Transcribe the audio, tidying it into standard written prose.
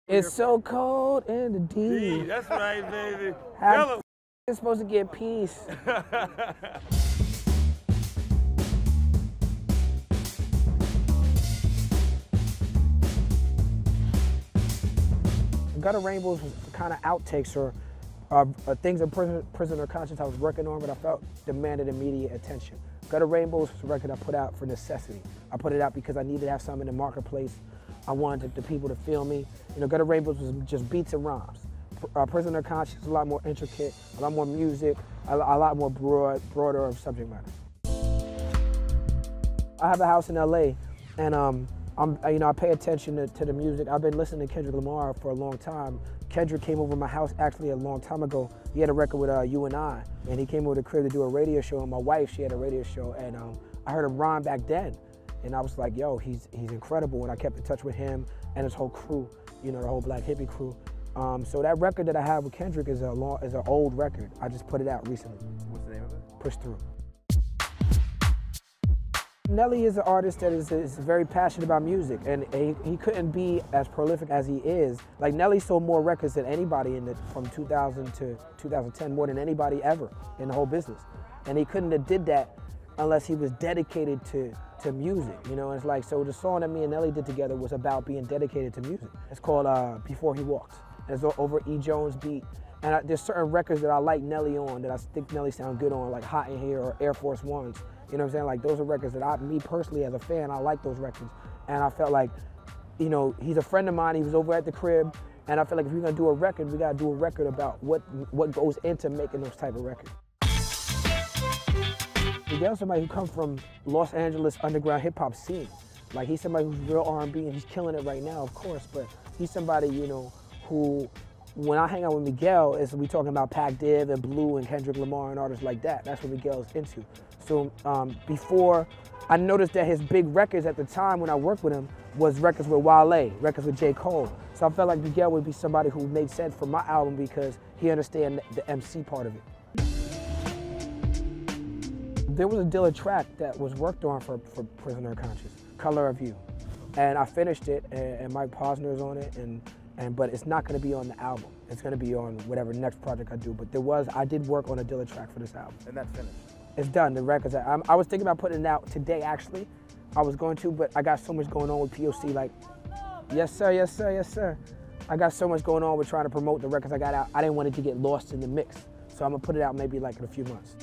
It's so cold in the D. That's right, baby. How it's supposed to get peace. Gutter Rainbows was kind of outtakes or things in Prisoner Conscience I was working on, but I felt demanded immediate attention. Gutter Rainbows was a record I put out for necessity. I put it out because I needed to have something in the marketplace. I wanted the people to feel me. You know, Gutter Rainbows was just beats and rhymes. Prisoner Conscience is a lot more intricate, a lot more music, a lot more broader of subject matter. I have a house in LA, and I pay attention to the music. I've been listening to Kendrick Lamar for a long time. Kendrick came over to my house actually a long time ago. He had a record with U&I, and he came over to the crib to do a radio show, and my wife, she had a radio show, and I heard him rhyme back then. And I was like, yo, he's incredible, and I kept in touch with him and his whole crew, you know, the whole Black Hippie crew. So that record that I have with Kendrick is an old record. I just put it out recently. What's the name of it? Push Through. Nelly is an artist that is very passionate about music, and he couldn't be as prolific as he is. Like, Nelly sold more records than anybody from 2000 to 2010, more than anybody ever in the whole business. And he couldn't have did that unless he was dedicated to music, you know? And it's like, so the song that me and Nelly did together was about being dedicated to music. It's called Before He Walks. And it's over E. Jones beat. And there's certain records that I like Nelly on, that I think Nelly sound good on, like Hot in Here or Air Force Ones. You know what I'm saying? Like, those are records that me personally as a fan, I like those records. And I felt like, you know, he's a friend of mine. He was over at the crib. And I feel like if we're gonna do a record, we gotta do a record about what goes into making those type of records. Miguel's somebody who comes from Los Angeles underground hip hop scene. Like, he's somebody who's real R&B, and he's killing it right now, of course, but he's somebody, you know, who, when I hang out with Miguel, we talking about Pac Div and Blue and Kendrick Lamar and artists like that. That's what Miguel's into. So before, I noticed that his big records at the time when I worked with him was records with Wale, records with J. Cole. So I felt like Miguel would be somebody who made sense for my album because he understands the MC part of it. There was a Dilla track that was worked on for Prisoner Conscience, Color of You. And I finished it, and Mike Posner's on it, but it's not gonna be on the album. It's gonna be on whatever next project I do. But I did work on a Dilla track for this album. And that's finished? It's done, the records. I was thinking about putting it out today, actually. I was going to, but I got so much going on with POC, like, yes sir, yes sir, yes sir. I got so much going on with trying to promote the records I got out. I didn't want it to get lost in the mix. So I'm gonna put it out maybe like in a few months.